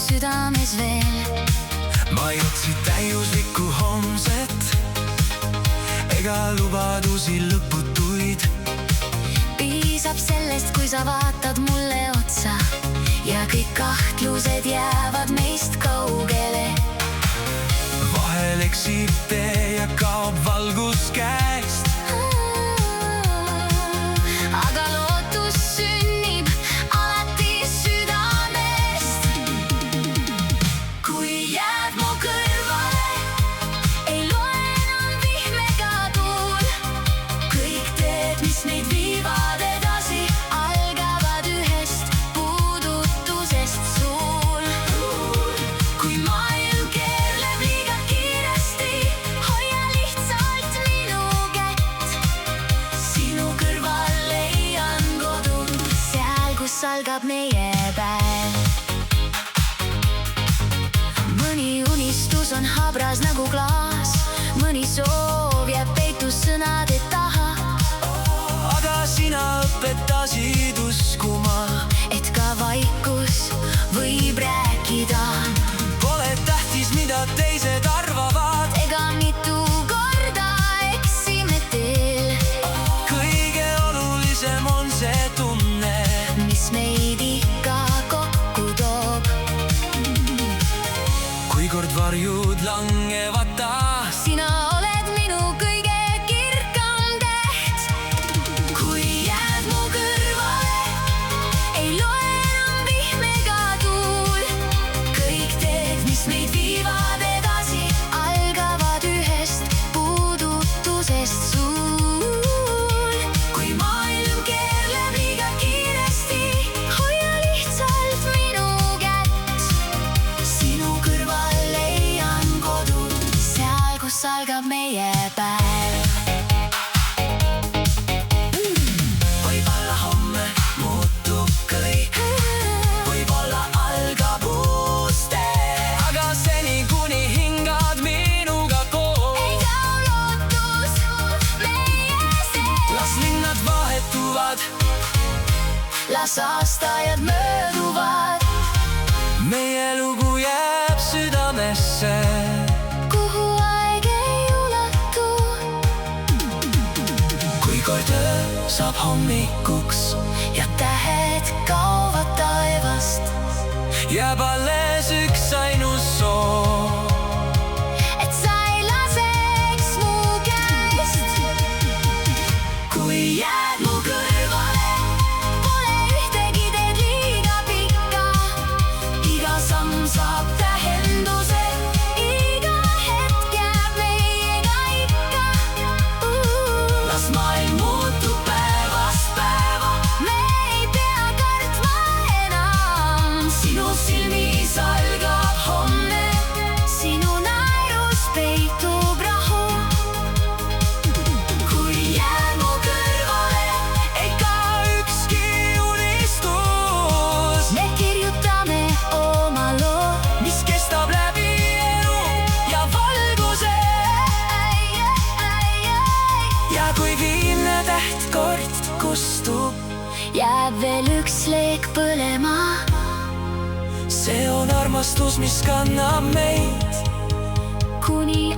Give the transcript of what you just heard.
südames veel. ma ei otsi täiuslikku homset ega lubadusi lõputuid. Piisab sellest, kui sa vaatad mulle otsa ja kõik kahtlused jäävad meist kaugele. Vahel eksib tee ja kaob valgus käest, aga lootus sünnib alati südamest. Kui jääd mu kõrvale, ei loe enam vihm ega tuul. Kõik teed, mis meid viivad edasi, algavad ühest puudutusest sul. Kui maailm keerleb liiga kiiresti, hoia lihtsalt minu kätt. Sinu kõrval leian kodu, seal, kus algab meie päev. Mõni unistus on habras nagu klaas, mõni soov jääb peitus sõnade taha. aga sina õpetasid uskuma, Et ka vaikus võib rääkida, pole tähtis, mida teised arvavad. ega mitu korda eksime teel. Kõige olulisem on see tunne, Mis meid ikka kokku toob. kui kord varjud langevad taas. Sina oled minu kõige kirkam täht. Kui jääd mu kõrvale, ei loe enam vihm ega tuul. Kõik teed, mis meid viivad edasi, algavad ühest puudutusest sul. Kui maailm keerleb liiga kiiresti, hoia lihtsalt minu kätt. Sinu kõrval leian kodu, seal, kus algab meie päev. Võib-olla homme muutub kõik, võib-olla algab uus tee, aga seni, kuni hingad minuga koos. Ei kao lootus meie sees. Las linnad vahetuvad, Las aastajad mööduvad, meie lugu jääb südamesse. kuhu aeg ei ulatu. Kui kord öö saab hommikuks Ja tähed kaovad taevast, jääb alles üks ainus soov. et sa ei laseks mu käest. Kui jääd mu kõrvale, pole ühtegi teed liiga pikka. Iga samm saab tähenduse, iga hetk jääb meiega ikka. Las maailm muutub päevast päeva, me ei pea kartma enam. Sinu silmis algab homne, sinu naerus peitub rahu. Kui jääd mu kõrvale, ei kao ükski unistus, me kirjutame oma loo. mis kestab läbi elu ja valguse. Ja kui viimne täht kord kustub, Jääb veel üks leek põlema, see on armastus, mis kannab meid. kuni